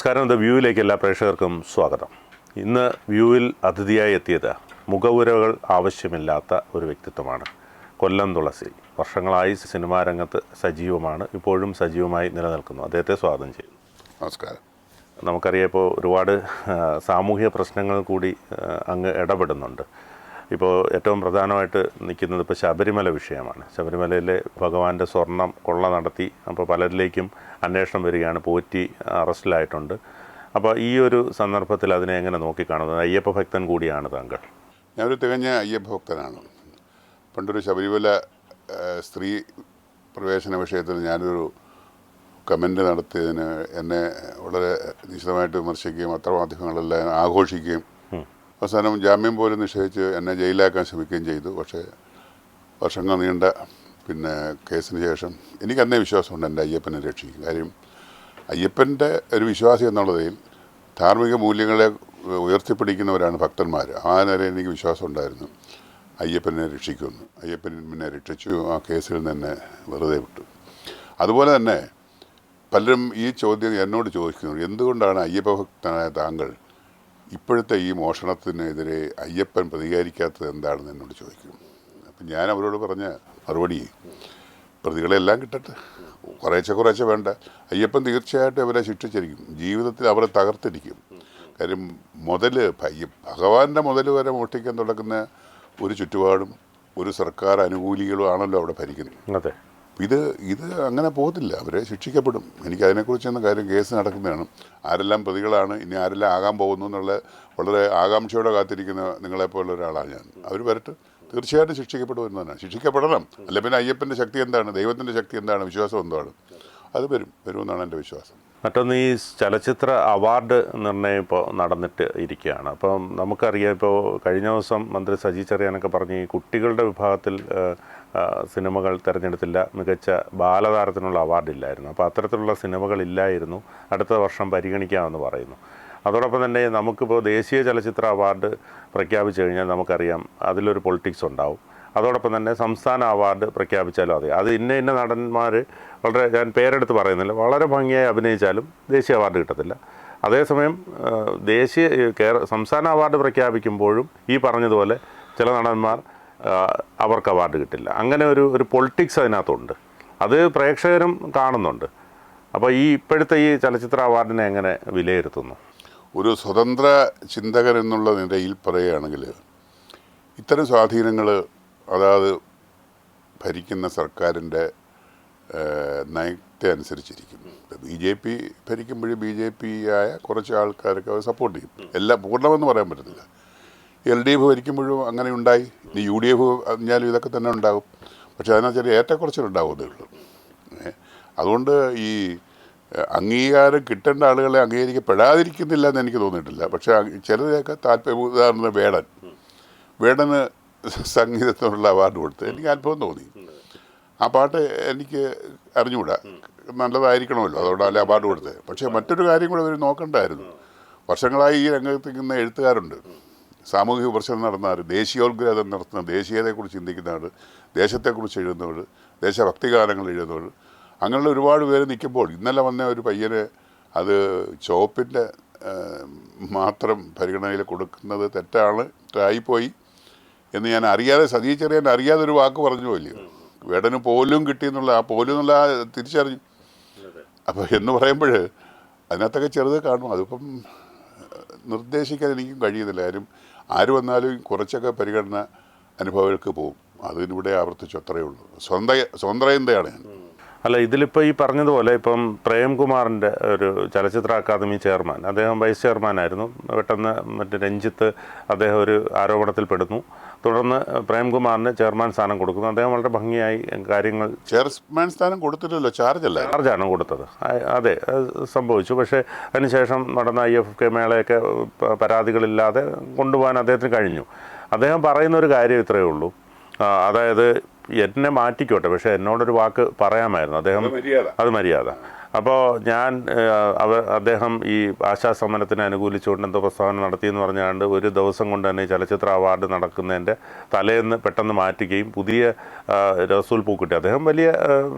നമസ്കാരം. ദ വ്യൂവിലേക്ക് എല്ലാ പ്രേക്ഷകർക്കും സ്വാഗതം. ഇന്ന് വ്യൂവിൽ അതിഥിയായി എത്തിയത് മുഖവുരകൾ ആവശ്യമില്ലാത്ത ഒരു വ്യക്തിത്വമാണ്. കൊല്ലം തുളസി വർഷങ്ങളായി സിനിമാ രംഗത്ത് സജീവമാണ്, ഇപ്പോഴും സജീവമായി നിലനിൽക്കുന്നു. അദ്ദേഹത്തെ സ്വാഗതം ചെയ്യുന്നു. നമസ്കാരം. നമുക്കറിയാം, ഇപ്പോൾ ഒരുപാട് സാമൂഹ്യ പ്രശ്നങ്ങൾ കൂടി അങ്ങ് ഇടപെടുന്നുണ്ട്. ഇപ്പോൾ ഏറ്റവും പ്രധാനമായിട്ട് നിൽക്കുന്നത് ഇപ്പോൾ ശബരിമല വിഷയമാണ്. ശബരിമലയിലെ ഭഗവാന്റെ സ്വർണം കൊള്ള നടത്തി അപ്പോൾ പലരിലേക്കും അന്വേഷണം വരികയാണ്. പോറ്റി അറസ്റ്റിലായിട്ടുണ്ട്. അപ്പോൾ ഈ ഒരു സന്ദർഭത്തിൽ അതിനെ എങ്ങനെ നോക്കിക്കാണുന്നത്? അയ്യപ്പ ഭക്തൻ കൂടിയാണ് താങ്കൾ. ഞാനൊരു തികഞ്ഞ അയ്യപ്പ ഭക്തനാണ്. പണ്ടൊരു ശബരിമല സ്ത്രീ പ്രവേശന വിഷയത്തിൽ ഞാനൊരു കമൻറ്റ് നടത്തിയതിന് എന്നെ വളരെ നിശിതമായിട്ട് വിമർശിക്കുകയും പത്രമാധ്യമങ്ങളെല്ലാം ആഘോഷിക്കുകയും അവസാനം ജാമ്യം പോലും നിഷേധിച്ച് എന്നെ ജയിലാക്കാൻ ശ്രമിക്കുകയും ചെയ്തു. പക്ഷേ വർഷങ്ങൾ നീണ്ട കേസിന് ശേഷം എനിക്കന്നേ വിശ്വാസമുണ്ട് എൻ്റെ അയ്യപ്പനെ രക്ഷിക്കും. കാര്യം അയ്യപ്പൻ്റെ ഒരു വിശ്വാസി എന്നുള്ളതിൽ ധാർമ്മിക മൂല്യങ്ങളെ ഉയർത്തിപ്പിടിക്കുന്നവരാണ് ഭക്തന്മാർ. ആ നേരം എനിക്ക് വിശ്വാസം ഉണ്ടായിരുന്നു അയ്യപ്പനെ രക്ഷിക്കുമെന്ന്. അയ്യപ്പൻ പിന്നെ രക്ഷിച്ചു. ആ കേസിൽ നിന്ന് വെറുതെ വിട്ടു. അതുപോലെ തന്നെ പലരും ഈ ചോദ്യം എന്നോട് ചോദിക്കുന്നു, എന്തുകൊണ്ടാണ് അയ്യപ്പ ഭക്തനായ താങ്കൾ ഇപ്പോഴത്തെ ഈ മോഷണത്തിനെതിരെ അയ്യപ്പൻ പ്രതികരിക്കാത്തത് എന്താണെന്ന് എന്നോട് ചോദിക്കും. അപ്പം ഞാൻ അവരോട് പറഞ്ഞ മറുപടി, പ്രതികളെല്ലാം കിട്ടട്ടെ, കുറേശ്ശെ വേണ്ട. അയ്യപ്പൻ തീർച്ചയായിട്ടും അവരെ ശിക്ഷിച്ചിരിക്കും, ജീവിതത്തിൽ അവരെ തകർത്തിരിക്കും. കാര്യം ഭഗവാന്റെ മുതൽ വരെ മോഷ്ടിക്കാൻ തുടങ്ങുന്ന ഒരു ചുറ്റുപാടും ഒരു സർക്കാർ അനുകൂലികളും ആണല്ലോ അവിടെ ഭരിക്കുന്നത്. അതെ, ഇത് അങ്ങനെ പോകത്തില്ല, അവരെ ശിക്ഷിക്കപ്പെടും. എനിക്ക് അതിനെക്കുറിച്ചൊന്നും കാര്യം, കേസ് നടക്കുന്നതാണ്. ആരെല്ലാം പ്രതികളാണ്, ഇനി ആരെല്ലാം ആകാൻ പോകുന്നു എന്നുള്ള വളരെ ആകാംക്ഷയോടെ കാത്തിരിക്കുന്ന നിങ്ങളെപ്പോലുള്ള ഒരാളാണ് ഞാൻ. അവർ വരട്ടെ, തീർച്ചയായിട്ടും ശിക്ഷിക്കപ്പെടുമെന്ന്. ശിക്ഷിക്കപ്പെടണം. അല്ല പിന്നെ അയ്യപ്പൻ്റെ ശക്തി എന്താണ്, ദൈവത്തിൻ്റെ ശക്തി എന്താണ്, വിശ്വാസം എന്താണ്? അത് വരുമെന്നാണ് എൻ്റെ വിശ്വാസം. മറ്റൊന്ന്, ഈ ചലച്ചിത്ര അവാർഡ് നിർണ്ണയം ഇപ്പോൾ നടന്നിട്ട് ഇരിക്കുകയാണ്. അപ്പം നമുക്കറിയാം, ഇപ്പോൾ കഴിഞ്ഞ ദിവസം മന്ത്രി സജി ചെറിയാനൊക്കെ പറഞ്ഞ് ഈ കുട്ടികളുടെ വിഭാഗത്തിൽ സിനിമകൾ തിരഞ്ഞെടുത്തില്ല, മികച്ച ബാലതാരത്തിനുള്ള അവാർഡില്ലായിരുന്നു. അപ്പോൾ അത്തരത്തിലുള്ള സിനിമകളില്ലായിരുന്നു, അടുത്ത വർഷം പരിഗണിക്കാമെന്ന് പറയുന്നു. അതോടൊപ്പം തന്നെ നമുക്കിപ്പോൾ ദേശീയ ചലച്ചിത്ര അവാർഡ് പ്രഖ്യാപിച്ചു കഴിഞ്ഞാൽ നമുക്കറിയാം അതിലൊരു പൊളിറ്റിക്സ് ഉണ്ടാവും. അതോടൊപ്പം തന്നെ സംസ്ഥാന അവാർഡ് പ്രഖ്യാപിച്ചാലും അത് ഇന്ന നടന്മാർ വളരെ, ഞാൻ പേരെടുത്ത് പറയുന്നില്ല, വളരെ ഭംഗിയായി അഭിനയിച്ചാലും ദേശീയ അവാർഡ് കിട്ടത്തില്ല. അതേസമയം സംസ്ഥാന അവാർഡ് പ്രഖ്യാപിക്കുമ്പോഴും ഈ പറഞ്ഞതുപോലെ ചില നടന്മാർ അവർക്ക് അവാർഡ് കിട്ടില്ല. അങ്ങനെ ഒരു പൊളിറ്റിക്സ് അതിനകത്തുണ്ട്. അത് പ്രേക്ഷകരും കാണുന്നുണ്ട്. അപ്പോൾ ഇപ്പോഴത്തെ ഈ ചലച്ചിത്ര അവാർഡിനെ എങ്ങനെ വിലയിരുത്തുന്നു? ഒരു സ്വതന്ത്ര ചിന്തകൻ എന്നുള്ള നിലയിൽ പറയുകയാണെങ്കിൽ ഇത്തരം സ്വാധീനങ്ങൾ അതായത് ഭരിക്കുന്ന സർക്കാരിൻ്റെ നയത്തെ അനുസരിച്ചിരിക്കും. BJP ഭരിക്കുമ്പോഴും BJP ആയ കുറച്ച് ആൾക്കാരൊക്കെ അത് സപ്പോർട്ട് ചെയ്യും. എല്ലാം പൂർണ്ണമെന്ന് പറയാൻ പറ്റത്തില്ല. LDF ഭരിക്കുമ്പോഴും അങ്ങനെ ഉണ്ടായി. ഇനി UDF പറഞ്ഞാലും ഇതൊക്കെ തന്നെ ഉണ്ടാകും. പക്ഷേ അതിനകത്ത് ചെറിയ ഏറ്റക്കുറച്ചിലുണ്ടാവുന്നേ ഉള്ളൂ. അതുകൊണ്ട് ഈ അംഗീകാരം കിട്ടേണ്ട ആളുകളെ അംഗീകരിക്കപ്പെടാതിരിക്കുന്നില്ല എന്ന് എനിക്ക് തോന്നിയിട്ടില്ല. പക്ഷേ ചിലരെയൊക്കെ ഉദാഹരണം വേടന് സംഗീതത്തിനുള്ള അവാർഡ് കൊടുത്ത് എനിക്ക് അത്ഭുതം തോന്നി. ആ പാട്ട് എനിക്ക് അറിഞ്ഞുകൂടാ, നല്ലതായിരിക്കണമല്ലോ, അതുകൊണ്ടല്ലേ അവാർഡ് കൊടുത്തത്. പക്ഷേ മറ്റൊരു കാര്യം കൂടെ അവർ നോക്കണ്ടായിരുന്നു. വർഷങ്ങളായി ഈ രംഗത്ത് നിൽക്കുന്ന എഴുത്തുകാരുണ്ട്, സാമൂഹിക വിമർശനം നടന്നവർ, ദേശീയോദ്ഗ്രഥം നടത്തുന്ന, ദേശീയതയെക്കുറിച്ച് ചിന്തിക്കുന്നവർ, ദേശത്തെക്കുറിച്ച് എഴുതുന്നവർ, ദേശഭക്തി ഗാനങ്ങൾ എഴുതുന്നവർ, അങ്ങനെയുള്ള ഒരുപാട് പേര് നിൽക്കുമ്പോൾ ഇന്നലെ വന്ന ഒരു പയ്യന് അത് ചോപ്പിൻ്റെ മാത്രം പരിഗണനയിൽ കൊടുക്കുന്നത് തെറ്റാണ്, ആയിപ്പോയി എന്ന് ഞാൻ അറിയാതെ, സതീ ചെറിയാൻ അറിയാതെ ഒരു വാക്ക് പറഞ്ഞു പോയില്ലേ. വേടന് പോലും കിട്ടിയെന്നുള്ള ആ പോലും എന്നുള്ള തിരിച്ചറിഞ്ഞു. അപ്പോൾ എന്ന് പറയുമ്പോൾ അതിനകത്തൊക്കെ ചെറുത് കാണും. അതിപ്പം നിർദ്ദേശിക്കാൻ എനിക്കും കഴിയുന്നില്ല. ആര് വന്നാലും കുറച്ചൊക്കെ പരിഗണന അനുഭവങ്ങൾക്ക് പോകും. അതിനിവിടെ ആവർത്തിച്ചു, അത്രയേ ഉള്ളൂ. സ്വന്തം ഞാൻ. അല്ല, ഇതിലിപ്പോൾ ഈ പറഞ്ഞതുപോലെ ഇപ്പം പ്രേംകുമാറിൻ്റെ ഒരു ചലച്ചിത്ര അക്കാദമി ചെയർമാൻ, അദ്ദേഹം വൈസ് ചെയർമാനായിരുന്നു. പെട്ടെന്ന് രഞ്ജിത്ത് അദ്ദേഹം ഒരു ആരോപണത്തിൽ പെടുന്നു. തുടർന്ന് പ്രേംകുമാറിന് ചെയർമാൻ സ്ഥാനം കൊടുക്കുന്നു. അദ്ദേഹം വളരെ ഭംഗിയായി കാര്യങ്ങൾ. ചെയർമാൻ സ്ഥാനം കൊടുത്തില്ലല്ലോ, ചാർജാണ് കൊടുത്തത്. അതെ, സംഭവിച്ചു. പക്ഷേ അതിനുശേഷം നടന്ന IFK മേളയൊക്കെ പരാതികളില്ലാതെ കൊണ്ടുപോകാൻ അദ്ദേഹത്തിന് കഴിഞ്ഞു. അദ്ദേഹം പറയുന്നൊരു കാര്യം ഇത്രയേ ഉള്ളൂ, അതായത് എന്നെ മാറ്റിക്കോട്ടെ, പക്ഷേ എന്നോടൊരു വാക്ക് പറയാമായിരുന്നു. അത് മര്യാദ. അപ്പോൾ അദ്ദേഹം ഈ ആശാസമരത്തിനെ അനുകൂലിച്ചുകൊണ്ട് എന്തോ പ്രസ്താവന നടത്തിയെന്ന് പറഞ്ഞാണ്ട് ഒരു ദിവസം കൊണ്ട് തന്നെ ചലച്ചിത്ര അവാർഡ് നടക്കുന്നതിൻ്റെ തലേന്ന് പെട്ടെന്ന് മാറ്റുകയും പുതിയ റസൂൽ പൂക്കുട്ടി, അദ്ദേഹം വലിയ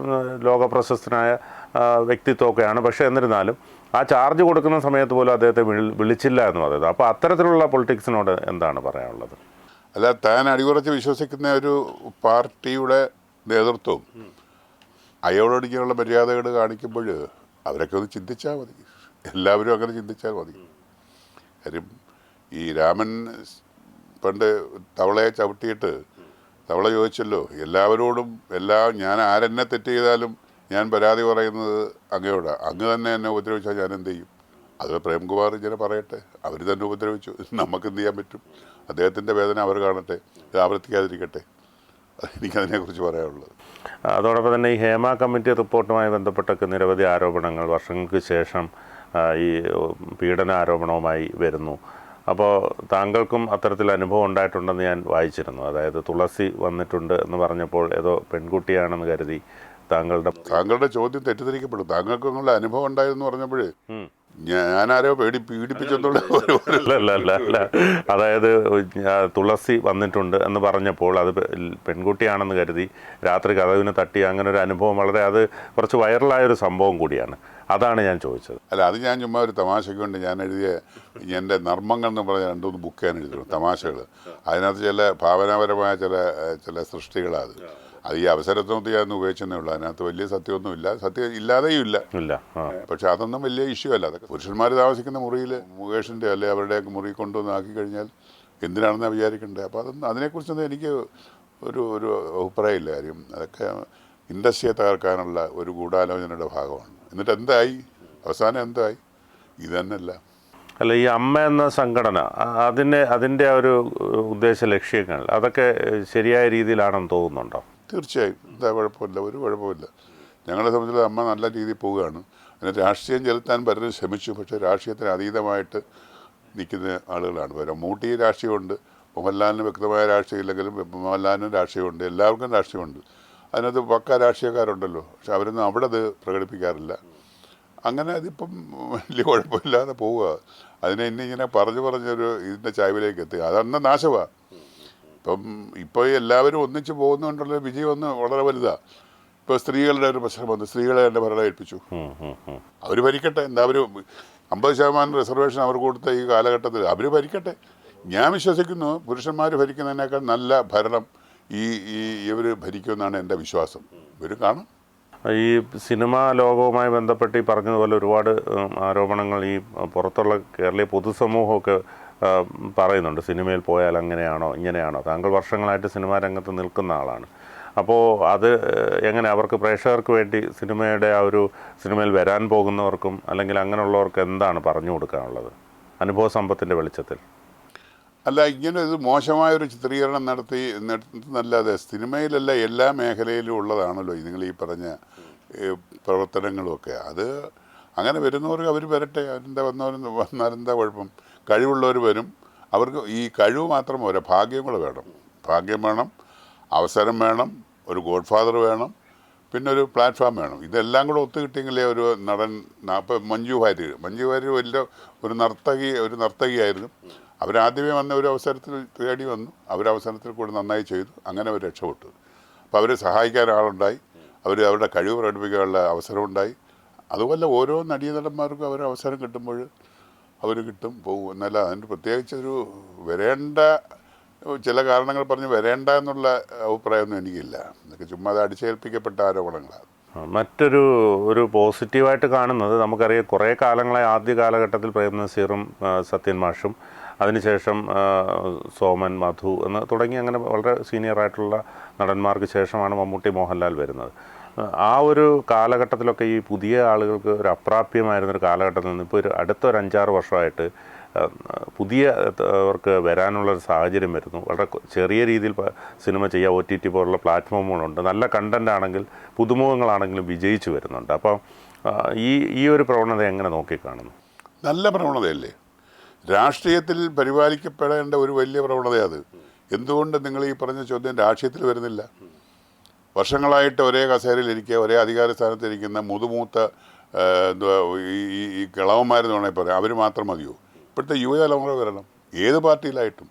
ലോകപ്രശസ്തനായ വ്യക്തിത്വമൊക്കെയാണ്. പക്ഷേ എന്നിരുന്നാലും ആ ചാർജ് കൊടുക്കുന്ന സമയത്ത് പോലും അദ്ദേഹത്തെ വിളിച്ചില്ല എന്ന് പറയുന്നത്. അപ്പോൾ അത്തരത്തിലുള്ള പൊളിറ്റിക്സിനോട് എന്താണ് പറയാനുള്ളത്? അല്ല, താൻ അടിയുറച്ച് വിശ്വസിക്കുന്ന ഒരു പാർട്ടിയുടെ നേതൃത്വം അയോടൊടിക്കാനുള്ള മര്യാദകൾ കാണിക്കുമ്പോൾ അവരൊക്കെ ഒന്ന് ചിന്തിച്ചാൽ മതി. എല്ലാവരും അങ്ങനെ ചിന്തിച്ചാൽ മതി. കാര്യം ഈ രാമൻ പണ്ട് തവളയെ ചവിട്ടിയിട്ട് തവള ചോദിച്ചല്ലോ, എല്ലാവരോടും ഞാൻ ആരെന്നെ തെറ്റ് ചെയ്താലും ഞാൻ പരാതി പറയുന്നത് അങ്ങയോടാ, അങ്ങ് തന്നെ എന്നെ ഉപദ്രവിച്ചാൽ ഞാൻ എന്ത് ചെയ്യും? അത് പ്രേംകുമാർ ഇങ്ങനെ പറയട്ടെ, അവർ തന്നെ ഉപദ്രവിച്ചു, നമുക്ക് എന്ത് ചെയ്യാൻ പറ്റും? അദ്ദേഹത്തിൻ്റെ വേദന അവർ കാണട്ടെ, ഇത് ആവർത്തിക്കാതിരിക്കട്ടെ. എനിക്കതിനെക്കുറിച്ച് പറയാനുള്ളത്. അതോടൊപ്പം തന്നെ ഈ ഹേമ കമ്മിറ്റി റിപ്പോർട്ടുമായി ബന്ധപ്പെട്ടൊക്കെ നിരവധി ആരോപണങ്ങൾ വർഷങ്ങൾക്ക് ശേഷം ഈ പീഡന ആരോപണവുമായി വരുന്നു. അപ്പോൾ താങ്കൾക്കും അത്തരത്തിൽ അനുഭവം ഉണ്ടായിട്ടുണ്ടെന്ന് ഞാൻ വായിച്ചിരുന്നു. അതായത് തുളസി വന്നിട്ടുണ്ട് എന്ന് പറഞ്ഞപ്പോൾ ഏതോ പെൺകുട്ടിയാണെന്ന് കരുതി താങ്കളുടെ ചോദ്യം തെറ്റിദ്ധരിക്കപ്പെടും. താങ്കൾക്കുള്ള അനുഭവം ഉണ്ടായെന്ന് പറഞ്ഞപ്പോഴേ ഞാനാരോ പീഡിപ്പിച്ചെന്നുള്ള അല്ല, അതായത് തുളസി വന്നിട്ടുണ്ട് എന്ന് പറഞ്ഞപ്പോൾ അത് പെൺകുട്ടിയാണെന്ന് കരുതി രാത്രി കതവിന് തട്ടി, അങ്ങനെ ഒരു അനുഭവം അത് കുറച്ച് വൈറലായൊരു സംഭവം കൂടിയാണ്. അതാണ് ഞാൻ ചോദിച്ചത്. അല്ല, അത് ഞാൻ ചുമ്മാ ഒരു തമാശയ്ക്ക് കൊണ്ട് ഞാൻ എഴുതിയ എൻ്റെ നർമ്മങ്ങൾ എന്ന് പറഞ്ഞ 2-3 ബുക്ക് ഞാൻ എഴുതിയിരുന്നു, തമാശകൾ. അതിനകത്ത് ചില ഭാവനാപരമായ ചില സൃഷ്ടികളാണ്. അത് ഈ അവസരത്തിനൊത്ത് ഞാൻ ഉപയോഗിച്ചതേ ഉള്ളൂ. അതിനകത്ത് വലിയ സത്യമൊന്നുമില്ല, സത്യം ഇല്ലാതെയും ഇല്ല. പക്ഷെ അതൊന്നും വലിയ ഇഷ്യൂ അല്ല. അതൊക്കെ പുരുഷന്മാർ താമസിക്കുന്ന മുറിയിൽ മുകേഷിൻ്റെ അല്ലെ അവരുടെയൊക്കെ മുറി കൊണ്ടുവന്ന് ആക്കി കഴിഞ്ഞാൽ എന്തിനാണെന്നാണ് വിചാരിക്കേണ്ടത്. അപ്പോൾ അതിനെക്കുറിച്ചൊന്നും എനിക്ക് ഒരു അഭിപ്രായമില്ല. കാര്യം അതൊക്കെ ഇൻഡസ്ട്രിയെ തകർക്കാനുള്ള ഒരു ഗൂഢാലോചനയുടെ ഭാഗമാണ്. എന്നിട്ട് എന്തായി? അവസാനം എന്തായി? ഇത് തന്നെയല്ല. അല്ല, ഈ അമ്മ എന്ന സംഘടന അതിൻ്റെ ഒരു ഉദ്ദേശ ലക്ഷ്യങ്ങൾ അതൊക്കെ ശരിയായ രീതിയിലാണെന്ന് തോന്നുന്നുണ്ടോ? തീർച്ചയായും. എന്താ കുഴപ്പമില്ല, ഒരു കുഴപ്പമില്ല. ഞങ്ങളെ സംബന്ധിച്ച് അമ്മ നല്ല രീതിയിൽ പോവുകയാണ്. അതിന് രാഷ്ട്രീയം ചെലുത്താൻ പലരും ശ്രമിച്ചു. പക്ഷേ രാഷ്ട്രീയത്തിന് അതീതമായിട്ട് നിൽക്കുന്ന ആളുകളാണ് പലരും. മമ്മൂട്ടി രാഷ്ട്രീയമുണ്ട്, മോഹൻലാലിന് വ്യക്തമായ രാഷ്ട്രീയം ഇല്ലെങ്കിലും മോഹൻലാലിനും രാഷ്ട്രീയമുണ്ട്, എല്ലാവർക്കും രാഷ്ട്രീയമുണ്ട്. അതിനകത്ത് പക്ക രാഷ്ട്രീയക്കാരുണ്ടല്ലോ, പക്ഷെ അവരൊന്നും അവിടെ അത് പ്രകടിപ്പിക്കാറില്ല. അങ്ങനെ അതിപ്പം വലിയ കുഴപ്പമില്ലാതെ പോവുക. അതിനെ ഇന്നിങ്ങനെ പറഞ്ഞൊരു ഇതിൻ്റെ ചായ്വിലേക്ക് എത്തുക. അതന്ന് നാശമാണ്. ഇപ്പോൾ എല്ലാവരും ഒന്നിച്ച് പോകുന്നതുകൊണ്ടുള്ള വിജയം ഒന്ന് വളരെ വലുതാണ്. ഇപ്പോൾ സ്ത്രീകളുടെ ഒരു പ്രശ്നം വന്നു, സ്ത്രീകളെ എൻ്റെ ഭരണം ഏൽപ്പിച്ചു. അവർ ഭരിക്കട്ടെ. എന്താ, അവർ 50% റിസർവേഷൻ അവർ കൊടുത്ത ഈ കാലഘട്ടത്തിൽ അവർ ഭരിക്കട്ടെ. ഞാൻ വിശ്വസിക്കുന്നു പുരുഷന്മാർ ഭരിക്കുന്നതിനേക്കാൾ നല്ല ഭരണം ഇവർ ഭരിക്കുമെന്നാണ് എൻ്റെ വിശ്വാസം. ഇവർ കാണും. ഈ സിനിമാ ലോകവുമായി ബന്ധപ്പെട്ട് ഈ പറഞ്ഞതുപോലെ ഒരുപാട് ആരോപണങ്ങൾ ഈ പുറത്തുള്ള കേരളീയ പൊതുസമൂഹമൊക്കെ പറയുന്നുണ്ട്. സിനിമയിൽ പോയാൽ അങ്ങനെയാണോ ഇങ്ങനെയാണോ? താങ്കൾ വർഷങ്ങളായിട്ട് സിനിമാ രംഗത്ത് നിൽക്കുന്ന ആളാണ്. അപ്പോൾ അത് എങ്ങനെ അവർക്ക് പ്രേക്ഷകർക്ക് വേണ്ടി സിനിമയിൽ വരാൻ പോകുന്നവർക്കും അല്ലെങ്കിൽ അങ്ങനെയുള്ളവർക്ക് എന്താണ് പറഞ്ഞു കൊടുക്കാനുള്ളത് അനുഭവ സമ്പത്തിൻ്റെ വെളിച്ചത്തിൽ? അല്ല, ഇങ്ങനെ ഇത് മോശമായൊരു ചിത്രീകരണം നടത്തുന്നല്ലാതെ സിനിമയിലല്ല എല്ലാ മേഖലയിലും ഉള്ളതാണല്ലോ നിങ്ങൾ ഈ പറഞ്ഞ പ്രവർത്തനങ്ങളുമൊക്കെ. അത് അങ്ങനെ വരുന്നവർക്ക് അവർ വരട്ടെ. അതിൻ്റെ വന്നാലെന്താ കുഴപ്പം? കഴിവുള്ളവർ വരും. അവർക്ക് ഈ കഴിവ് മാത്രം പോരാ, ഭാഗ്യം കൂടെ വേണം. ഭാഗ്യം വേണം, അവസരം വേണം, ഒരു ഗോഡ് ഫാദർ വേണം, പിന്നെ ഒരു പ്ലാറ്റ്ഫോം വേണം. ഇതെല്ലാം കൂടെ ഒത്തുകിട്ടിയെങ്കിലേ ഒരു നടൻ. ഇപ്പം മഞ്ജു വാര്യർ വലിയ ഒരു നർത്തകിയായിരുന്നു. അവരാദ്യമേ വന്ന ഒരു അവസരത്തിൽ തേടി വന്നു, അവരവസരത്തിൽ കൂടെ നന്നായി ചെയ്തു, അങ്ങനെ അവർ രക്ഷപ്പെട്ടു. അപ്പോൾ അവരെ സഹായിക്കാൻ ആളുണ്ടായി, അവരുടെ കഴിവ് പ്രകടിപ്പിക്കാനുള്ള അവസരമുണ്ടായി. അതുപോലെ ഓരോ നടീനടന്മാർക്കും അവർ അവസരം കിട്ടുമ്പോൾ അവർ പോകും. എന്നല്ല അതിന് പ്രത്യേകിച്ചൊരു ചില കാരണങ്ങൾ പറഞ്ഞ് വരേണ്ട എന്നുള്ള അഭിപ്രായമൊന്നും എനിക്കില്ല. എന്നൊക്കെ ചുമ്മാ അത് അടിച്ചേൽപ്പിക്കപ്പെട്ട ആരോപണങ്ങളാണ്. ഒരു പോസിറ്റീവായിട്ട് കാണുന്നത്, നമുക്കറിയാം കുറേ കാലങ്ങളായി ആദ്യ കാലഘട്ടത്തിൽ പ്രേംനസീറും സത്യൻ മാഷും അതിനുശേഷം സോമൻ, മധു എന്ന് തുടങ്ങി അങ്ങനെ വളരെ സീനിയറായിട്ടുള്ള നടന്മാർക്ക് ശേഷമാണ് മമ്മൂട്ടി, മോഹൻലാൽ വരുന്നത്. ആ ഒരു കാലഘട്ടത്തിലൊക്കെ ഈ പുതിയ ആളുകൾക്ക് ഒരു അപ്രാപ്യമായിരുന്നൊരു കാലഘട്ടത്തിൽ നിന്ന് ഇപ്പോൾ അടുത്തൊരു 5-6 വർഷമായിട്ട് പുതിയവർക്ക് വരാനുള്ളൊരു സാഹചര്യം വരുന്നു. വളരെ ചെറിയ രീതിയിൽ സിനിമ ചെയ്യുക, OTT പോലുള്ള പ്ലാറ്റ്ഫോമുകളുണ്ട്. നല്ല കണ്ടൻ്റ് ആണെങ്കിൽ പുതുമുഖങ്ങളാണെങ്കിലും വിജയിച്ചു വരുന്നുണ്ട്. അപ്പോൾ ഈ ഒരു പ്രവണത എങ്ങനെ നോക്കിക്കാണുന്നു? നല്ല പ്രവണതയല്ലേ? രാഷ്ട്രീയത്തിൽ പരിപാലിക്കപ്പെടേണ്ട ഒരു വലിയ പ്രവണതയാണ് അത്. എന്തുകൊണ്ട് നിങ്ങൾ ഈ പറഞ്ഞ ചോദ്യം രാഷ്ട്രീയത്തിൽ വരുന്നില്ല? വർഷങ്ങളായിട്ട് ഒരേ കസേരയിലിരിക്കുക, ഒരേ അധികാര സ്ഥാനത്തിരിക്കുന്ന മുതുമൂത്ത ഈ കിളവന്മാരെന്ന് വേണമെങ്കിൽ പറയാം, അവർ മാത്രം മതിയോ? ഇപ്പോഴത്തെ യുവതലമുറ വരണം, ഏത് പാർട്ടിയിലായിട്ടും.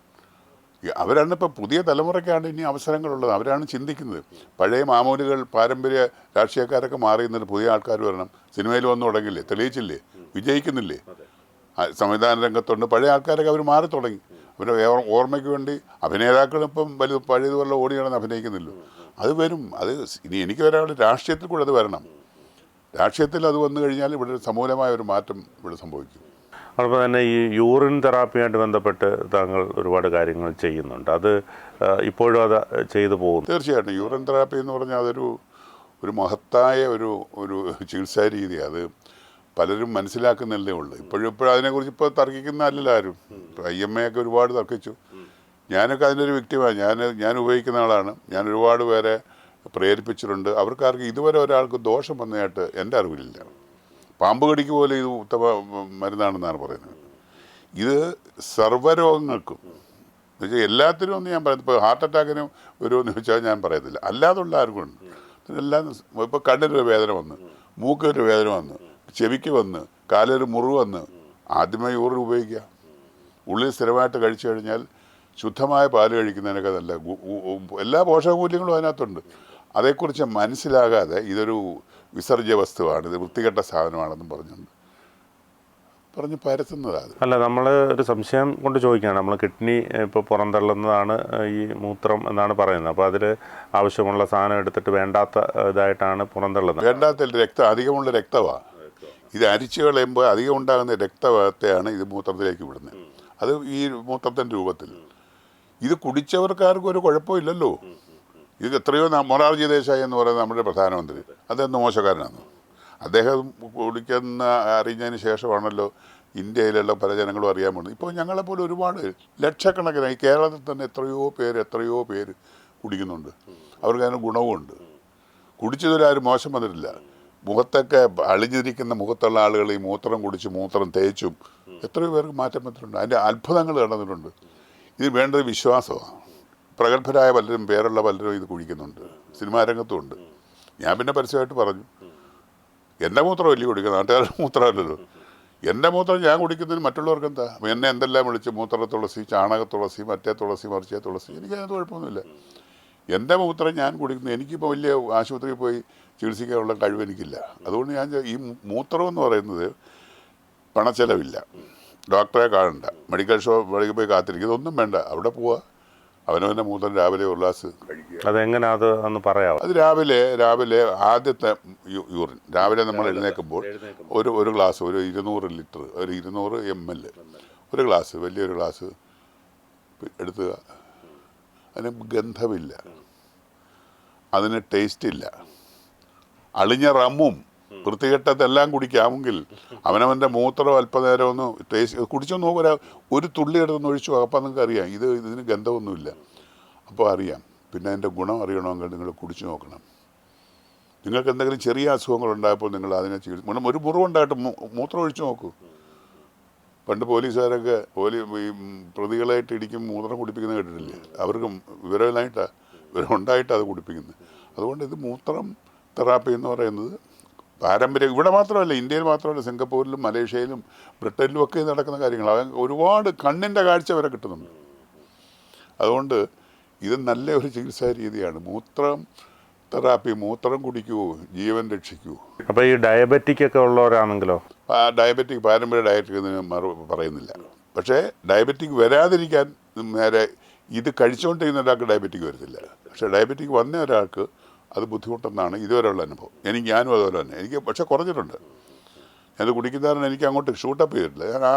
അവരാണ് ഇപ്പോൾ പുതിയ തലമുറയ്ക്കാണ് ഇനി അവസരങ്ങളുള്ളത്. അവരാണ് ചിന്തിക്കുന്നത്. പഴയ മാമൂലുകൾ പാരമ്പര്യ രാഷ്ട്രീയക്കാരൊക്കെ മാറിയുന്നൊരു പുതിയ ആൾക്കാർ വരണം. സിനിമയിൽ വന്നു തുടങ്ങില്ലേ, തെളിയിച്ചില്ലേ? വിജയിക്കുന്നില്ലേ? സംവിധാന രംഗത്തുണ്ട്, പഴയ ആൾക്കാരൊക്കെ അവർ മാറി തുടങ്ങി. അവരുടെ ഓർമ്മയ്ക്ക് വേണ്ടി അഭിനേതാക്കളും ഇപ്പം പഴയതുപോലെ ഓടി നടന്ന് അഭിനയിക്കുന്നില്ല. അത് വരും. അത് ഇനി എനിക്ക് വരാനുള്ള രാഷ്ട്രീയത്തിൽ കൂടെ അത് വരണം. രാഷ്ട്രീയത്തിൽ അത് വന്നു കഴിഞ്ഞാൽ ഇവിടെ സമൂലമായ ഒരു മാറ്റം ഇവിടെ സംഭവിക്കും. അതുപോലെ തന്നെ ഈ യൂറിൻ തെറാപ്പിയായിട്ട് ബന്ധപ്പെട്ട് താങ്കൾ ഒരുപാട് കാര്യങ്ങൾ ചെയ്യുന്നുണ്ട്. അത് ഇപ്പോഴും അത് ചെയ്തു പോകുന്നു. തീർച്ചയായിട്ടും യൂറിൻ തെറാപ്പി എന്ന് പറഞ്ഞാൽ ഒരു മഹത്തായ ഒരു ചികിത്സാ രീതിയാണ്. അത് പലരും മനസ്സിലാക്കുന്നില്ലേ ഉള്ളൂ. ഇപ്പോഴും അതിനെക്കുറിച്ച് ഇപ്പോൾ തർക്കിക്കുന്ന അല്ലല്ലോ ആരും. IMA ഒക്കെ ഒരുപാട് തർക്കിച്ചു. ഞാനൊക്കെ അതിൻ്റെ ഒരു വ്യക്തിമാണ്. ഞാൻ ഉപയോഗിക്കുന്ന ആളാണ്. ഞാൻ ഒരുപാട് പേരെ പ്രേരിപ്പിച്ചിട്ടുണ്ട്. അവർക്കാർക്ക് ഇതുവരെ ഒരാൾക്ക് ദോഷം വന്നതായിട്ട് എൻ്റെ അറിവിലില്ല. പാമ്പ് കടിക്ക് പോലെ ഇത് ഉത്തമ മരുന്നാണെന്നാണ് പറയുന്നത്. ഇത് സർവ്വരോഗങ്ങൾക്കും എന്ന് വെച്ചാൽ എല്ലാത്തിനും ഒന്നും ഞാൻ പറയുന്നത്. ഇപ്പോൾ ഹാർട്ട് അറ്റാക്കിനും എന്ന് വെച്ചാൽ ഞാൻ പറയത്തില്ല. അല്ലാതുള്ള ആർക്കും ഉണ്ട്. എല്ലാം ഇപ്പോൾ കണ്ണിനൊരു വേദന വന്ന്, മൂക്കിനൊരു വേദന വന്ന്, ചെവിക്ക് വന്ന്, കാലൊരു മുറിവ് വന്ന്, ആദ്യമേ യൂറിൻ ഉപയോഗിക്കുക. ഉള്ളിൽ സ്ഥിരമായിട്ട് കഴിച്ചു കഴിഞ്ഞാൽ ശുദ്ധമായ പാല് കഴിക്കുന്നതിനൊക്കെ നല്ല എല്ലാ പോഷകമൂല്യങ്ങളും അതിനകത്തുണ്ട്. അതേക്കുറിച്ച് മനസ്സിലാകാതെ ഇതൊരു വിസർജ്യ വസ്തുവാണ്, ഇത് വൃത്തികെട്ട സാധനമാണെന്നും പറഞ്ഞ് പരത്തുന്നതാണ്. അല്ല, നമ്മൾ ഒരു സംശയം കൊണ്ട് ചോദിക്കുകയാണ്. നമ്മൾ കിഡ്നി ഇപ്പോൾ പുറന്തള്ളുന്നതാണ് ഈ മൂത്രം എന്നാണ് പറയുന്നത്. അപ്പോൾ അതിൽ ആവശ്യമുള്ള സാധനം എടുത്തിട്ട് വേണ്ടാത്ത ഇതായിട്ടാണ് പുറന്തള്ളുന്നത്. വേണ്ടാത്ത അധികമുള്ള രക്തമാണ്. ഇത് അരിച്ചു കളയുമ്പോൾ അധികം ഉണ്ടാകുന്ന രക്തത്തെയാണ് ഇത് മൂത്രത്തിലേക്ക് വിടുന്നത്. അത് ഈ മൂത്രത്തിൻ്റെ രൂപത്തിൽ. ഇത് കുടിച്ചവർക്കാർക്കും ഒരു കുഴപ്പമില്ലല്ലോ. ഇത് എത്രയോ മൊറാർജി ദേശായി എന്ന് പറയുന്നത് നമ്മുടെ പ്രധാനമന്ത്രി, അദ്ദേഹം മോശക്കാരനാണ്. അദ്ദേഹം കുടിക്കുന്ന അറിഞ്ഞതിന് ശേഷമാണല്ലോ ഇന്ത്യയിലുള്ള പല ജനങ്ങളും അറിയാൻ പോകുന്നത്. ഇപ്പോൾ ഞങ്ങളെപ്പോലെ ഒരുപാട് ലക്ഷക്കണക്കിനായി കേരളത്തിൽ തന്നെ എത്രയോ പേര് കുടിക്കുന്നുണ്ട്. അവർക്ക് അതിന് ഗുണവുമുണ്ട്. കുടിച്ചതിലാരും മോശം വന്നിട്ടില്ല. മുഖത്തൊക്കെ അളിഞ്ഞിരിക്കുന്ന മുഖത്തുള്ള ആളുകൾ ഈ മൂത്രം കുടിച്ച് മൂത്രം തേച്ചും എത്രയോ പേർക്ക് മാറ്റം വന്നിട്ടുണ്ട്. അതിൻ്റെ അത്ഭുതങ്ങൾ നടന്നിട്ടുണ്ട്. ഇത് വേണ്ടത് വിശ്വാസമാണ്. പ്രഗത്ഭരായ പേരുള്ള പലരും ഇത് കുടിക്കുന്നുണ്ട്. സിനിമാ രംഗത്തുമുണ്ട്. ഞാൻ പിന്നെ പരസ്യമായിട്ട് പറഞ്ഞു, എൻ്റെ മൂത്രം വലിയ കുടിക്കുന്നത്, നാട്ടുകാരുടെ മൂത്രമല്ലല്ലോ. എൻ്റെ മൂത്രം ഞാൻ കുടിക്കുന്നതിന് മറ്റുള്ളവർക്ക് എന്താ? എന്നെ എന്തെല്ലാം വിളിച്ച് മൂത്ര തുളസി, ചാണക തുളസി, മറ്റേ തുളസി, മറിച്ചേ തുളസി, എനിക്കതിനകത്ത് കുഴപ്പമൊന്നുമില്ല. എൻ്റെ മൂത്രം ഞാൻ കുടിക്കുന്നത്. എനിക്കിപ്പോൾ വലിയ ആശുപത്രിയിൽ പോയി ചികിത്സിക്കാനുള്ള കഴിവ് എനിക്കില്ല. അതുകൊണ്ട് ഞാൻ ഈ മൂത്രം എന്ന് പറയുന്നത് പണച്ചെലവില്ല. ഡോക്ടറെ കാണണ്ട, മെഡിക്കൽ ഷോപ്പിലേക്ക് പോയി കാത്തിരിക്കുക, ഇതൊന്നും വേണ്ട. അവിടെ പോവുക, അവനവൻ്റെ മൂത്രം രാവിലെ ഒരു ഗ്ലാസ് കഴിക്കുക. അതെങ്ങനെ അത് ഒന്ന് പറയാം? അത് രാവിലെ ആദ്യത്തെ യൂറിൻ രാവിലെ നമ്മൾ എഴുന്നേൽക്കുമ്പോൾ ഒരു ഗ്ലാസ്, ഒരു 200 ലിറ്റർ, ഒരു 200 ml ഒരു ഗ്ലാസ്, വലിയൊരു ഗ്ലാസ് എടുത്തുക. അതിന് ഗന്ധമില്ല, അതിന് ടേസ്റ്റില്ല. അളിഞ്ഞ റമ്മും വൃത്തികെട്ടതെല്ലാം കുടിക്കാമെങ്കിൽ അവനവൻ്റെ മൂത്രം അല്പനേരം ഒന്ന് ടേസ്റ്റ് കുടിച്ചൊന്ന് നോക്കുക. ഒരു തുള്ളി എടുത്തൊന്ന് ഒഴിച്ചു. അപ്പം നിങ്ങൾക്ക് അറിയാം ഇതിന് ഗന്ധമൊന്നുമില്ല. അപ്പോൾ അറിയാം. പിന്നെ അതിൻ്റെ ഗുണം അറിയണമെങ്കിൽ നിങ്ങൾ കുടിച്ചു നോക്കണം. നിങ്ങൾക്ക് എന്തെങ്കിലും ചെറിയ അസുഖങ്ങളുണ്ടായപ്പോൾ നിങ്ങൾ അതിനെ ചികിത്സ ഒരു മുറിവുണ്ടായിട്ട് മൂത്രം ഒഴിച്ചു നോക്കൂ. പണ്ട് പോലീസുകാരൊക്കെ ഈ പ്രതികളായിട്ട് ഇടിക്കും മൂത്രം കുടിപ്പിക്കുന്നത് കേട്ടിട്ടില്ലേ? അവർക്ക് വിവരമുണ്ടായിട്ടാണ് അത് കുടിപ്പിക്കുന്നത്. അതുകൊണ്ട് ഇത് മൂത്രം തെറാപ്പി എന്ന് പറയുന്നത് പാരമ്പര്യം ഇവിടെ മാത്രമല്ല, ഇന്ത്യയിൽ മാത്രമല്ല, സിംഗപ്പൂരിലും മലേഷ്യയിലും ബ്രിട്ടനിലും ഒക്കെ നടക്കുന്ന കാര്യങ്ങളാണ്. ഒരുപാട് കണ്ണിൻ്റെ കാഴ്ച വരെ കിട്ടുന്നുണ്ട്. അതുകൊണ്ട് ഇത് നല്ല ഒരു ചികിത്സാ രീതിയാണ് മൂത്രം തെറാപ്പി. മൂത്രം കുടിക്കൂ, ജീവൻ രക്ഷിക്കൂ. അപ്പോൾ ഈ ഡയബറ്റിക് ഒക്കെ ഉള്ളവരാണെങ്കിലോ? ഡയബറ്റിക് പാരമ്പര്യ ഡയറ്റിന് പറയുന്നില്ല. പക്ഷേ ഡയബറ്റിക് വരാതിരിക്കാൻ നേരെ ഇത് കഴിച്ചുകൊണ്ടിരിക്കുന്ന ഒരാൾക്ക് ഡയബറ്റിക് വരത്തില്ല. പക്ഷേ ഡയബറ്റിക് വന്ന ഒരാൾക്ക് അത് ബുദ്ധിമുട്ടെന്നാണ് ഇതുവരെയുള്ള അനുഭവം. ഞാനും അതുപോലെ തന്നെ. എനിക്ക് പക്ഷേ കുറഞ്ഞിട്ടുണ്ട്. ഞാനത് കുടിക്കുന്നതാണ്. എനിക്ക് അങ്ങോട്ട് ഷൂട്ടപ്പ് ചെയ്തിട്ടില്ല.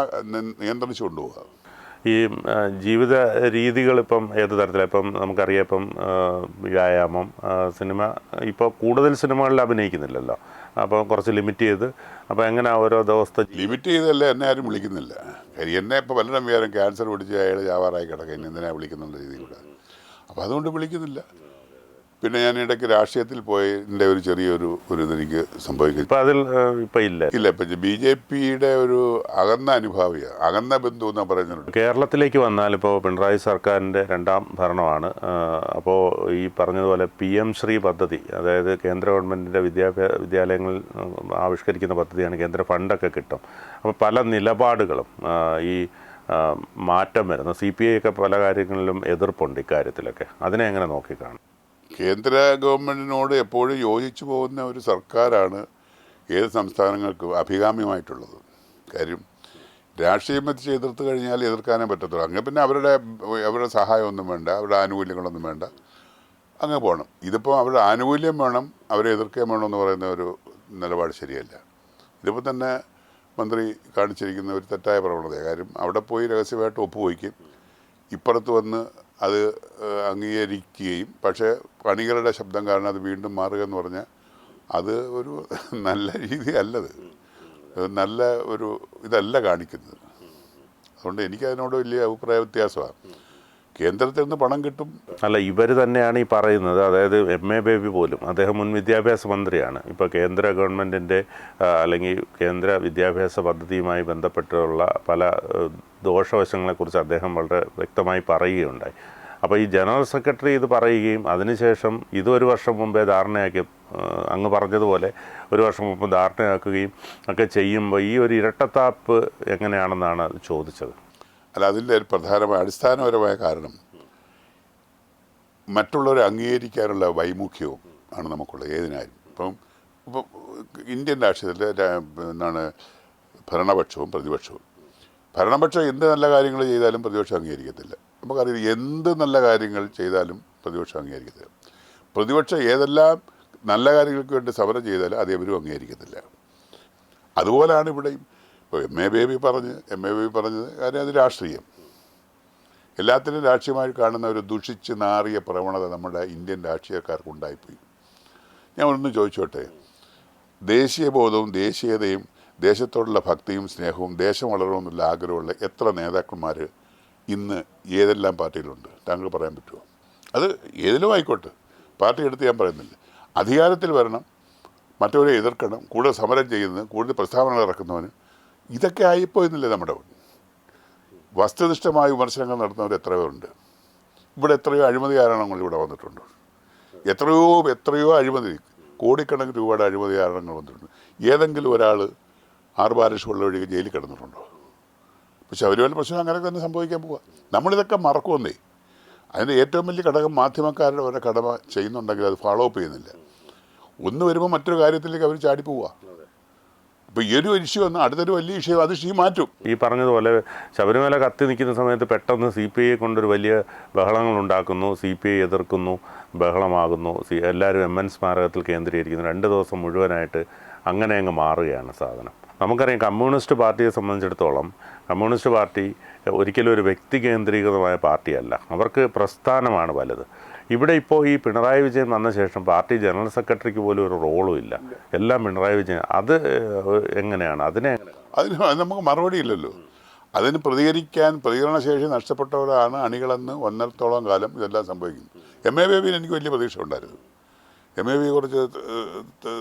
ഞാൻ നിയന്ത്രിച്ചു കൊണ്ടുപോകുക. ഈ ജീവിത രീതികളിപ്പം ഏത് തരത്തിലാണ്? ഇപ്പം നമുക്കറിയാം, ഇപ്പം വ്യായാമം, സിനിമ, ഇപ്പോൾ കൂടുതൽ സിനിമകളിൽ അഭിനയിക്കുന്നില്ലല്ലോ. അപ്പോൾ കുറച്ച് ലിമിറ്റ് ചെയ്ത്, അപ്പോൾ എങ്ങനെ ഓരോ ദിവസത്തെ ലിമിറ്റ് ചെയ്തല്ലേ എന്നെ ആരും വിളിക്കുന്നില്ല. കാര്യം എന്നെ ഇപ്പോൾ പലരും വിചാരം ക്യാൻസർ പിടിച്ച് അയാൾ ജാവാറായി കിടക്കുക, ഇനി എന്തിനാ വിളിക്കുന്നുള്ള രീതിയിലൂടെ. അപ്പോൾ അതുകൊണ്ട് വിളിക്കുന്നില്ല. പിന്നെ ഞാൻ ഇടയ്ക്ക് രാഷ്ട്രീയത്തിൽ പോയതിൻ്റെ ഒരു ചെറിയൊരു ഇതെനിക്ക് സംഭവിക്കും. ഇപ്പം അതിൽ ഇപ്പം ഇല്ല. ഇപ്പം BJPയുടെ ഒരു അകന്ന അനുഭാവിയാണ്, അകന്ന ബന്ധു എന്നാണ് പറയുന്നത്. കേരളത്തിലേക്ക് വന്നാൽ ഇപ്പോൾ പിണറായി സർക്കാരിൻ്റെ 2ാം ഭരണമാണ്. അപ്പോൾ ഈ പറഞ്ഞതുപോലെ PM ശ്രീ പദ്ധതി, അതായത് കേന്ദ്ര ഗവൺമെൻറ്റിൻ്റെ വിദ്യാലയങ്ങളിൽ ആവിഷ്കരിക്കുന്ന പദ്ധതിയാണ്. കേന്ദ്ര ഫണ്ടൊക്കെ കിട്ടും. അപ്പോൾ പല നിലപാടുകളും ഈ മാറ്റം വരുന്നു. CPI ഒക്കെ പല കാര്യങ്ങളിലും എതിർപ്പുണ്ട് ഇക്കാര്യത്തിലൊക്കെ. അതിനെ എങ്ങനെ നോക്കിക്കാണും? കേന്ദ്ര ഗവൺമെൻറ്റിനോട് എപ്പോഴും യോജിച്ചു പോകുന്ന ഒരു സർക്കാരാണ് ഏത് സംസ്ഥാനങ്ങൾക്കും അഭികാമ്യമായിട്ടുള്ളത്. കാര്യം രാഷ്ട്രീയം വെച്ച് എതിർത്ത് കഴിഞ്ഞാൽ എതിർക്കാനേ പറ്റത്തുള്ളൂ. അങ്ങനെ പിന്നെ അവരുടെ സഹായമൊന്നും വേണ്ട, അവരുടെ ആനുകൂല്യങ്ങളൊന്നും വേണ്ട, അങ്ങ് പോകണം. ഇതിപ്പോൾ അവരുടെ ആനുകൂല്യം വേണം, അവരെ എതിർക്കുകയും വേണമെന്ന് പറയുന്ന ഒരു നിലപാട് ശരിയല്ല. ഇതിപ്പോൾ തന്നെ മന്ത്രി കാണിച്ചിരിക്കുന്ന ഒരു തെറ്റായ പ്രവണതയാണ്. കാര്യം അവിടെ പോയി രഹസ്യമായിട്ട് ഒപ്പുവയ്ക്കും, ഇപ്പുറത്ത് വന്ന് അത് അംഗീകരിക്കുകയും പക്ഷേ അണികളുടെ ശബ്ദം കാരണം അത് വീണ്ടും മാറുക എന്ന് പറഞ്ഞാൽ അത് ഒരു നല്ല രീതിയല്ലത്, നല്ല ഒരു ഇതല്ല കാണിക്കുന്നത്. അതുകൊണ്ട് എനിക്കതിനോട് വലിയ അഭിപ്രായ വ്യത്യാസമാണ്. കേന്ദ്രത്തിൽ നിന്ന് പണം കിട്ടും. അല്ല, ഇവർ തന്നെയാണ് ഈ പറയുന്നത്. അതായത് MA ബേബി പോലും, അദ്ദേഹം മുൻ വിദ്യാഭ്യാസ മന്ത്രിയാണ്. ഇപ്പോൾ കേന്ദ്ര ഗവൺമെൻറ്റിൻ്റെ അല്ലെങ്കിൽ കേന്ദ്ര വിദ്യാഭ്യാസ പദ്ധതിയുമായി ബന്ധപ്പെട്ടുള്ള പല ദോഷവശങ്ങളെക്കുറിച്ച് അദ്ദേഹം വളരെ വ്യക്തമായി പറയുകയുണ്ടായി. അപ്പോൾ ഈ ജനറൽ സെക്രട്ടറി ഇത് പറയുകയും അതിനുശേഷം ഇതൊരു വർഷം മുമ്പേ ധാരണയാക്കി, അങ്ങ് പറഞ്ഞതുപോലെ ഒരു വർഷം മുമ്പ് ധാരണയാക്കുകയും ഒക്കെ ചെയ്യുമ്പോൾ ഈ ഒരു ഇരട്ടത്താപ്പ് എങ്ങനെയാണെന്നാണ് ചോദിച്ചത്. അല്ല, അതിൻ്റെ ഒരു പ്രധാനമായ അടിസ്ഥാനപരമായ കാരണം മറ്റുള്ളവരെ അംഗീകരിക്കാനുള്ള വൈമുഖ്യവും ആണ് നമുക്കുള്ളത് ഏതിനായാലും. ഇപ്പം ഇന്ത്യൻ രാഷ്ട്രീയത്തിൽ എന്താണ് ഭരണപക്ഷവും പ്രതിപക്ഷവും. ഭരണപക്ഷം എന്ത് നല്ല കാര്യങ്ങൾ ചെയ്താലും പ്രതിപക്ഷം അംഗീകരിക്കത്തില്ല. നമുക്കറിയാം, എന്ത് നല്ല കാര്യങ്ങൾ ചെയ്താലും പ്രതിപക്ഷം അംഗീകരിക്കത്തില്ല. പ്രതിപക്ഷം ഏതെല്ലാം നല്ല കാര്യങ്ങൾക്ക് വേണ്ടി സമരം ചെയ്താലും അത് എവരും അംഗീകരിക്കത്തില്ല. അതുപോലെയാണ് ഇവിടെയും. ഇപ്പോൾ MA ബേബി പറഞ്ഞത് കാര്യം അത് രാഷ്ട്രീയം, എല്ലാത്തിനും രാഷ്ട്രീയമായി കാണുന്ന ഒരു ദുഷിച്ച് നാറിയ പ്രവണത നമ്മുടെ ഇന്ത്യൻ രാഷ്ട്രീയക്കാർക്കുണ്ടായിപ്പോയി. ഞാൻ ഒന്ന് ചോദിച്ചോട്ടെ, ദേശീയബോധവും ദേശീയതയും ദേശത്തോടുള്ള ഭക്തിയും സ്നേഹവും ദേശം വളരണമെന്നുള്ള ആഗ്രഹമുള്ള എത്ര നേതാക്കന്മാർ ഇന്ന് ഏതെല്ലാം പാർട്ടിയിലുണ്ട്? താങ്കൾ പറയാൻ പറ്റുമോ? അത് ഏതിലും ആയിക്കോട്ടെ, പാർട്ടി എടുത്ത് ഞാൻ പറയുന്നില്ല. അധികാരത്തിൽ വരണം, മറ്റവരെ എതിർക്കണം, കൂടുതൽ സമരം ചെയ്യുന്നത്, കൂടുതൽ പ്രസ്താവനകൾ ഇറക്കുന്നവന്, ഇതൊക്കെ ആയിപ്പോയെന്നില്ലേ നമ്മുടെ. വസ്തുനിഷ്ഠമായ വിമർശനങ്ങൾ നടത്തുന്നവർ എത്രയോ ഉണ്ട്. ഇവിടെ എത്രയോ അഴിമതി ആരോപണങ്ങൾ ഇവിടെ വന്നിട്ടുണ്ട്. എത്രയോ അഴിമതി, കോടിക്കണക്കിന് രൂപയുടെ അഴിമതി ആരോപണങ്ങൾ വന്നിട്ടുണ്ട്. ഏതെങ്കിലും ഒരാൾ 6 ബാരിഷ് ഒഴികെ ജയിലിൽ കിടന്നിട്ടുണ്ടോ? പക്ഷെ ശബരിമല പ്രശ്നം അങ്ങനെ തന്നെ സംഭവിക്കാൻ പോവുക. നമ്മളിതൊക്കെ മറക്കുമെന്നേ. അതിൻ്റെ ഏറ്റവും വലിയ ഘടകം മാധ്യമക്കാരുടെ ഓരോ കടമ ചെയ്യുന്നുണ്ടെങ്കിൽ അത് ഫോളോ അപ്പ് ചെയ്യുന്നില്ല. ഒന്ന് വരുമ്പോൾ മറ്റൊരു കാര്യത്തിലേക്ക് അവർ ചാടിപ്പോവുക. ഇപ്പോൾ ഈ ഒരു ഇഷ്യൂ വന്ന് അടുത്തൊരു വലിയ ഇഷ്യൂ അത് മാറ്റും. ഈ പറഞ്ഞതുപോലെ ശബരിമല കത്തി നിൽക്കുന്ന സമയത്ത് പെട്ടെന്ന് CPI കൊണ്ടൊരു വലിയ ബഹളങ്ങൾ ഉണ്ടാക്കുന്നു, CPI എതിർക്കുന്നു, ബഹളമാകുന്നു, എല്ലാവരും MN സ്മാരകത്തിൽ കേന്ദ്രീകരിക്കുന്നു. 2 ദിവസം മുഴുവനായിട്ട് അങ്ങനെ അങ്ങ് മാറുകയാണ് സാധനം. നമുക്കറിയാം, കമ്മ്യൂണിസ്റ്റ് പാർട്ടിയെ സംബന്ധിച്ചിടത്തോളം കമ്മ്യൂണിസ്റ്റ് പാർട്ടി ഒരിക്കലും ഒരു വ്യക്തി കേന്ദ്രീകൃതമായ പാർട്ടിയല്ല, അവർക്ക് പ്രസ്ഥാനമാണ് വലുത്. ഇവിടെ ഇപ്പോൾ ഈ പിണറായി വിജയൻ വന്ന ശേഷം പാർട്ടി ജനറൽ സെക്രട്ടറിക്ക് പോലും ഒരു റോളും ഇല്ല, എല്ലാം പിണറായി വിജയൻ. അത് എങ്ങനെയാണ്? അതിന് നമുക്ക് മറുപടിയില്ലല്ലോ. അതിന് പ്രതികരണശേഷി നഷ്ടപ്പെട്ടവരാണ് അണികളെന്ന് 1.5 കാലം ഇതെല്ലാം സംഭവിക്കുന്നു. MA ബേബിയിൽ എനിക്ക് വലിയ പ്രതീക്ഷ ഉണ്ടായിരുന്നു. MA ബേബി കുറച്ച്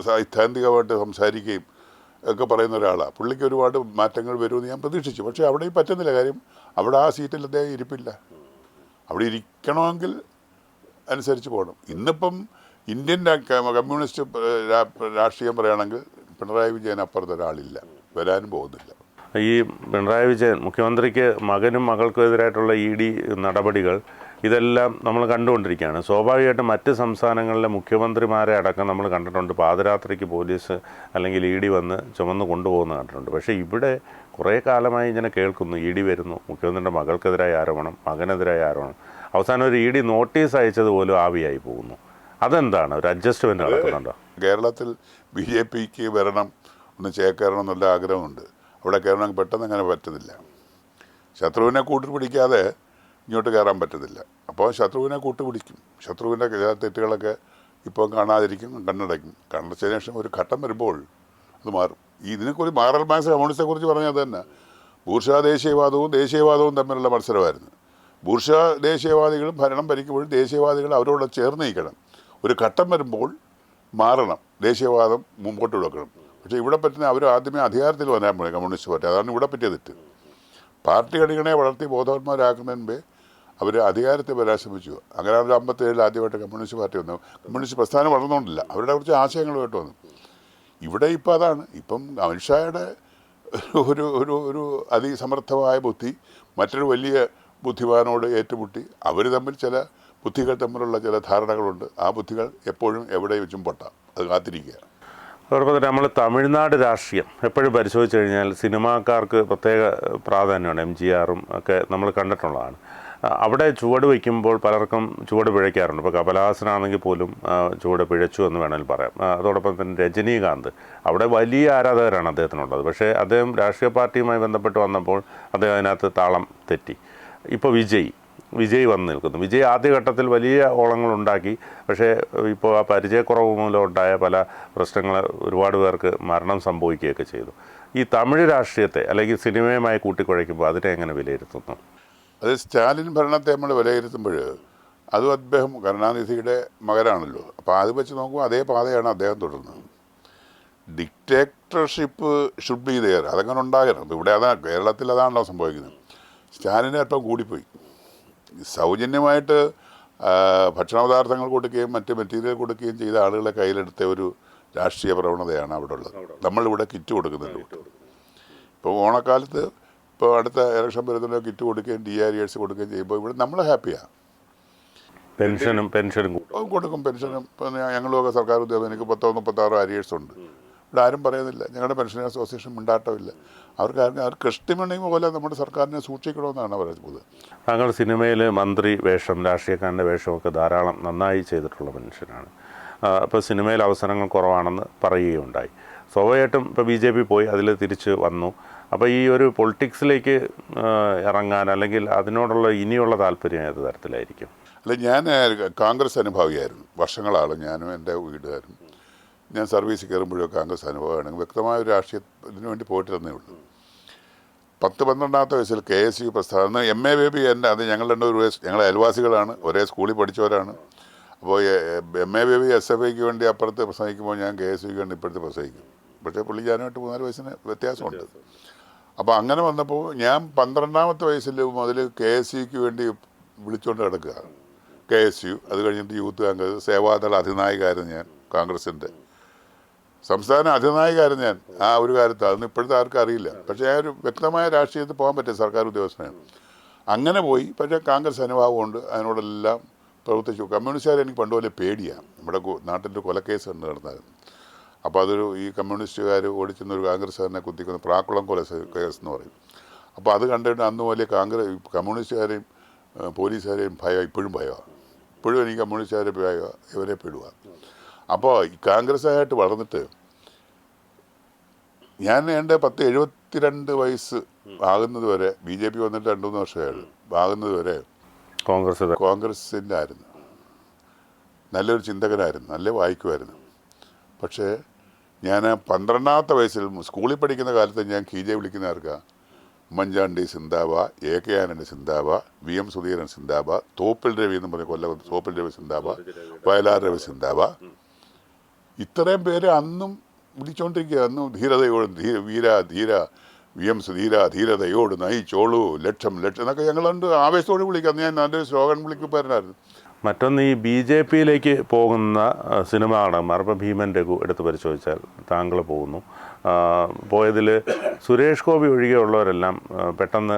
സൈദ്ധാന്തികമായിട്ട് സംസാരിക്കുകയും ഒക്കെ പറയുന്ന ഒരാളാണ്. പുള്ളിക്ക് ഒരുപാട് മാറ്റങ്ങൾ വരുമെന്ന് ഞാൻ പ്രതീക്ഷിച്ചു. പക്ഷേ അവിടെയും പറ്റുന്നില്ല. കാര്യം അവിടെ ആ സീറ്റിൽ അദ്ദേഹം ഇരിപ്പില്ല. അവിടെ ഇരിക്കണമെങ്കിൽ അനുസരിച്ച് പോകണം. ഇന്നിപ്പം ഇന്ത്യൻ കമ്മ്യൂണിസ്റ്റ് രാഷ്ട്രീയം പറയുകയാണെങ്കിൽ പിണറായി വിജയൻ അപ്പുറത്ത് ഒരാളില്ല, വരാനും പോകുന്നില്ല. ഈ പിണറായി വിജയൻ മുഖ്യമന്ത്രിക്ക് മകനും മകൾക്കും എതിരായിട്ടുള്ള ED നടപടികൾ ഇതെല്ലാം നമ്മൾ കണ്ടുകൊണ്ടിരിക്കുകയാണ്. സ്വാഭാവികമായിട്ടും മറ്റ് സംസ്ഥാനങ്ങളിലെ മുഖ്യമന്ത്രിമാരെ അടക്കം നമ്മൾ കണ്ടിട്ടുണ്ട്, പാതിരാത്രിക്ക് പോലീസ് അല്ലെങ്കിൽ ED വന്ന് ചുമന്ന് കൊണ്ടുപോകുന്ന കണ്ടിട്ടുണ്ട്. പക്ഷേ ഇവിടെ കുറേ കാലമായി ഇങ്ങനെ കേൾക്കുന്നു, ED വരുന്നു, മുഖ്യമന്ത്രിയുടെ മകൾക്കെതിരായ ആരോപണം, മകനെതിരായ ആരോപണം, അവസാനം ഒരു ED നോട്ടീസ് അയച്ചതുപോലും ആവിയായി പോകുന്നു. അതെന്താണ്? ഒരു അഡ്ജസ്റ്റ്മെൻറ്റ് നടക്കുന്നുണ്ടോ? കേരളത്തിൽ BJPക്ക് വരണം, ഒന്ന് ചേക്കേറണം എന്നുള്ള ആഗ്രഹമുണ്ട്. അവിടെ കയറണമെങ്കിൽ പെട്ടെന്ന് അങ്ങനെ പറ്റുന്നില്ല. ശത്രുവിനെ കൂട്ടുപിടിക്കാതെ ഇങ്ങോട്ട് കയറാൻ പറ്റത്തില്ല. അപ്പോൾ ശത്രുവിനെ കൂട്ടുപിടിക്കും. ശത്രുവിൻ്റെ തെറ്റുകളൊക്കെ ഇപ്പോൾ കാണാതിരിക്കും, കണ്ണടയ്ക്കും. കണ്ണടച്ചതിന് ശേഷം ഒരു ഘട്ടം വരുമ്പോൾ അത് മാറും. ഇതിനെക്കുറിച്ച് മാറൽ മാക്സ് കമ്മ്യൂണിസ്റ്റെക്കുറിച്ച് പറഞ്ഞത് തന്നെ ബൂർഷ്വാ ദേശീയവാദവും തമ്മിലുള്ള മത്സരമായിരുന്നു. ബൂർഷ്വാ ദേശീയവാദികളും ഭരണം ഭരിക്കുമ്പോഴും ദേശീയവാദികൾ അവരോട് ചേർന്ന് നിൽക്കണം. ഒരു ഘട്ടം വരുമ്പോൾ മാറണം, ദേശീയവാദം മുമ്പോട്ട് വെക്കണം. പക്ഷേ ഇവിടെ പറ്റുന്ന അവർ ആദ്യമേ അധികാരത്തിൽ വരാൻ പോയി കമ്മ്യൂണിസ്റ്റ് പാർട്ടി. അതാണ് ഇവിടെ പറ്റിയ തെറ്റ്. പാർട്ടി ഘടകനെ വളർത്തി ബോധവാന്മാരാക്കുന്നതിന് മുമ്പേ അവർ അധികാരത്തിൽ വരാൻ ശ്രമിച്ചു. അങ്ങനെ 57 ആദ്യമായിട്ട് കമ്മ്യൂണിസ്റ്റ് പാർട്ടി വന്നു. കമ്മ്യൂണിസ്റ്റ് പ്രസ്ഥാനം വളർന്നുകൊണ്ടില്ല, അവരുടെ കുറച്ച് ആശയങ്ങളുമായിട്ട് വന്നു. ഇവിടെ ഇപ്പോൾ അതാണ്. ഇപ്പം അമിത്ഷായുടെ ഒരു ഒരു ഒരു അതിസമർത്ഥമായ ബുദ്ധി മറ്റൊരു വലിയ ബുദ്ധിമാനോട് ഏറ്റുമുട്ടി അവർ തമ്മിൽ ചില ബുദ്ധികൾ തമ്മിലുള്ള ചില ധാരണകളുണ്ട്. ആ ബുദ്ധികൾ എപ്പോഴും എവിടെ വെച്ചും പൊട്ടാം. അത് കാത്തിരിക്കുക. അതോടൊപ്പം തന്നെ നമ്മൾ തമിഴ്നാട് രാഷ്ട്രീയം എപ്പോഴും പരിശോധിച്ച് കഴിഞ്ഞാൽ സിനിമാക്കാർക്ക് പ്രത്യേക പ്രാധാന്യമാണ്. MGRും ഒക്കെ നമ്മൾ കണ്ടിട്ടുള്ളതാണ്. അവിടെ ചുവട് വയ്ക്കുമ്പോൾ പലർക്കും ചുവട് പിഴയ്ക്കാറുണ്ട്. ഇപ്പോൾ കമലഹാസനാണെങ്കിൽ പോലും ചുവട് പിഴച്ചു എന്ന് വേണമെങ്കിൽ പറയാം. അതോടൊപ്പം തന്നെ രജനീകാന്ത്, അവിടെ വലിയ ആരാധകരാണ് അദ്ദേഹത്തിനുള്ളത്. പക്ഷേ അദ്ദേഹം രാഷ്ട്രീയ പാർട്ടിയുമായി ബന്ധപ്പെട്ട് വന്നപ്പോൾ അദ്ദേഹം അതിനകത്ത് താളം തെറ്റി. ഇപ്പോൾ വിജയ് വന്ന് നിൽക്കുന്നു. വിജയ് ആദ്യഘട്ടത്തിൽ വലിയ ഓളങ്ങളുണ്ടാക്കി. പക്ഷേ ഇപ്പോൾ ആ പരിചയക്കുറവ് മൂലം ഉണ്ടായ പല പ്രശ്നങ്ങൾ ഒരുപാട് പേർക്ക് മരണം സംഭവിക്കുകയൊക്കെ ചെയ്തു. ഈ തമിഴ് രാഷ്ട്രീയത്തെ അല്ലെങ്കിൽ സിനിമയുമായി കൂട്ടിക്കുഴയ്ക്കുമ്പോൾ അതിനെ എങ്ങനെ വിലയിരുത്തുന്നു? അത് സ്റ്റാലിൻ ഭരണത്തെ നമ്മൾ വിലയിരുത്തുമ്പോൾ അതും അദ്ദേഹം കരുണാനിധിയുടെ മകനാണല്ലോ. അപ്പോൾ അത് വെച്ച് നോക്കുമ്പോൾ അതേ പാതയാണ് അദ്ദേഹം തുടർന്നത്. ഡിക്റ്റേറ്റർഷിപ്പ് ഷുഡ് ബി ദെയർ, അതങ്ങനെ ഉണ്ടാകണം. ഇവിടെ അതാണ് കേരളത്തിൽ അതാണല്ലോ സംഭവിക്കുന്നത്. സ്റ്റാലിന് അല്പം കൂടിപ്പോയി. സൗജന്യമായിട്ട് ഭക്ഷണപദാർത്ഥങ്ങൾ കൊടുക്കുകയും മറ്റ് മെറ്റീരിയൽ കൊടുക്കുകയും ചെയ്ത ആളുകളെ കയ്യിലെടുത്ത ഒരു രാഷ്ട്രീയ പ്രവണതയാണ് അവിടെ ഉള്ളത്. നമ്മളിവിടെ കിറ്റ് കൊടുക്കുന്നുണ്ട്. ഇപ്പോൾ ഓണക്കാലത്ത് ഇപ്പോൾ അടുത്ത ഇലക്ഷൻ വരുന്ന കിറ്റ് കൊടുക്കുകയും DRES കൊടുക്കുകയും ചെയ്യുമ്പോൾ ഇവിടെ നമ്മൾ ഹാപ്പിയാണ്. പെൻഷനും കൊടുക്കും. പെൻഷനും ഇപ്പം ഞങ്ങളുമൊക്കെ സർക്കാർ ഉദ്യോഗം, എനിക്ക് 36 അരിയേഴ്സ് ഉണ്ട്. ഇവിടെ ആരും പറയുന്നില്ല. ഞങ്ങളുടെ പെൻഷൻ അസോസിയേഷൻ മിണ്ടാട്ടമില്ല. അവർ കൃഷ്ടിമണി പോലെ നമ്മുടെ സർക്കാരിനെ സൂക്ഷിക്കണമെന്നാണ് പറയുന്നത്. താങ്കൾ സിനിമയിൽ മന്ത്രി വേഷം, രാഷ്ട്രീയക്കാരൻ്റെ വേഷമൊക്കെ ധാരാളം നന്നായി ചെയ്തിട്ടുള്ള മനുഷ്യനാണ്. അപ്പോൾ സിനിമയിൽ അവസരങ്ങൾ കുറവാണെന്ന് പറയുകയുണ്ടായി. സ്വാഭാവികമായിട്ടും ഇപ്പോൾ BJP പോയി, അതിൽ തിരിച്ച് വന്നു. അപ്പോൾ ഈ ഒരു പൊളിറ്റിക്സിലേക്ക് ഇറങ്ങാൻ അല്ലെങ്കിൽ അതിനോടുള്ള ഇനിയുള്ള താല്പര്യം ഏത് തരത്തിലായിരിക്കും? അല്ല, ഞാൻ കോൺഗ്രസ് അനുഭാവിയായിരുന്നു വർഷങ്ങളാണ്. ഞാനും എൻ്റെ വീട്ടുകാരും ഞാൻ സർവീസിൽ കയറുമ്പോഴും കോൺഗ്രസ് അനുഭവമാണെങ്കിൽ വ്യക്തമായ ഒരു രാഷ്ട്രീയത്തിന് വേണ്ടി പോയിട്ടിരുന്നേ ഉള്ളൂ. 10-12 വയസ്സിൽ KSU പ്രസ്ഥാനം, MA ബേബി എൻ്റെ, അത് ഞങ്ങൾ ഞങ്ങളെ അയൽവാസികളാണ്, ഒരേ സ്കൂളിൽ പഠിച്ചവരാണ്. അപ്പോൾ MA ബേബി SFIക്ക് വേണ്ടി അപ്പുറത്ത് പ്രസംഗിക്കുമ്പോൾ ഞാൻ KSUക്ക് വേണ്ടി ഇപ്പോഴത്തെ പ്രസംഗിക്കും. പക്ഷേ പുള്ളി ഞാനുമായിട്ട് 3-4 വയസ്സിന് വ്യത്യാസമുണ്ട്. അപ്പോൾ അങ്ങനെ വന്നപ്പോൾ ഞാൻ 12ാമത്തെ വയസ്സിൽ മുതൽ KSUക്ക് വേണ്ടി വിളിച്ചുകൊണ്ട് കിടക്കുക. KSU, അത് കഴിഞ്ഞിട്ട് യൂത്ത് കോൺഗ്രസ്, സേവാദൾ അധിനായകമായിരുന്നു ഞാൻ, കോൺഗ്രസിൻ്റെ സംസ്ഥാന അധിനായകമായിരുന്നു ഞാൻ ആ ഒരു കാലത്ത്. അതൊന്നും ഇപ്പോഴത്തെ ആർക്കും അറിയില്ല. പക്ഷേ ആ ഒരു വ്യക്തമായ രാഷ്ട്രീയത്തിൽ പോകാൻ പറ്റിയ സർക്കാർ ഉദ്യോഗസ്ഥനാണ്. അങ്ങനെ പോയി. പക്ഷേ കോൺഗ്രസ് അനുഭാവമുണ്ട്, അതിനോടെല്ലാം പ്രവർത്തിച്ചു. കമ്മ്യൂണിസ്റ്റുകാരെ എനിക്ക് പണ്ടുപോലെ പേടിയാണ്. നമ്മുടെ നാട്ടിൻ്റെ കൊലക്കേസ് ഉണ്ട് നടന്നായിരുന്നു. അപ്പോൾ അതൊരു ഈ കമ്മ്യൂണിസ്റ്റുകാർ ഓടിച്ചെന്നൊരു കോൺഗ്രസ്സുകാരനെ കുത്തിക്കുന്ന പ്രാക്കുളം കേസ് എന്ന് പറയും. അപ്പോൾ അത് കണ്ടിട്ട് അന്ന് വലിയ കമ്മ്യൂണിസ്റ്റുകാരെയും പോലീസുകാരെയും ഭയം, ഇപ്പോഴും ഭയമാണ്. ഇപ്പോഴും എനിക്ക് കമ്മ്യൂണിസ്റ്റുകാരെ ഭയമാണ്, ഇവരെ പെടുക. അപ്പോൾ ഈ കോൺഗ്രസ്സായിട്ട് വളർന്നിട്ട് ഞാൻ എൻ്റെ 72 വയസ്സ് ആകുന്നത് വരെ, BJP വന്നിട്ട് 2-3 വർഷമായുള്ളൂ, ആകുന്നത് വരെ കോൺഗ്രസിൻ്റെ ആയിരുന്നു. നല്ലൊരു ചിന്തകനായിരുന്നു, നല്ല വായിക്കുമായിരുന്നു. പക്ഷേ ഞാൻ 12ാമത്തെ വയസ്സിൽ സ്കൂളിൽ പഠിക്കുന്ന കാലത്ത് ഞാൻ കീജെ വിളിക്കുന്ന ആർക്കാ? ഉമ്മൻചാണ്ടി സിന്ദാബ, AK ആന്റണി സിന്ദാബ, VM സുധീരൻ സിന്ദാബ, തോപ്പിൽ രവി എന്ന് പറഞ്ഞ കൊല്ലം തോപ്പിൽ രവി സിന്ദാബ, വയലാർ രവി സിന്ദാബ, ഇത്രയും പേര് അന്നും വിളിച്ചുകൊണ്ടിരിക്കുക. അന്നും ധീരതയോടും ധീര VM സുധീര ധീരതയോട് നയിച്ചോളൂ ലക്ഷം എന്നൊക്കെ ഞങ്ങളുണ്ട് ആവേശത്തോട് വിളിക്കുക. അന്ന് ഞാൻ നല്ലൊരു സ്ലോഗൻ വിളിക്കുമായിരുന്നു. മറ്റൊന്ന്, ഈ BJPയിലേക്ക് പോകുന്ന സിനിമ നടന്മാർ, ഇപ്പോൾ ഭീമൻ രഘു എടുത്ത് പരിശോധിച്ചാൽ താങ്കൾ പോകുന്നു. പോയതിൽ സുരേഷ് ഗോപി ഒഴികെയുള്ളവരെല്ലാം പെട്ടെന്ന്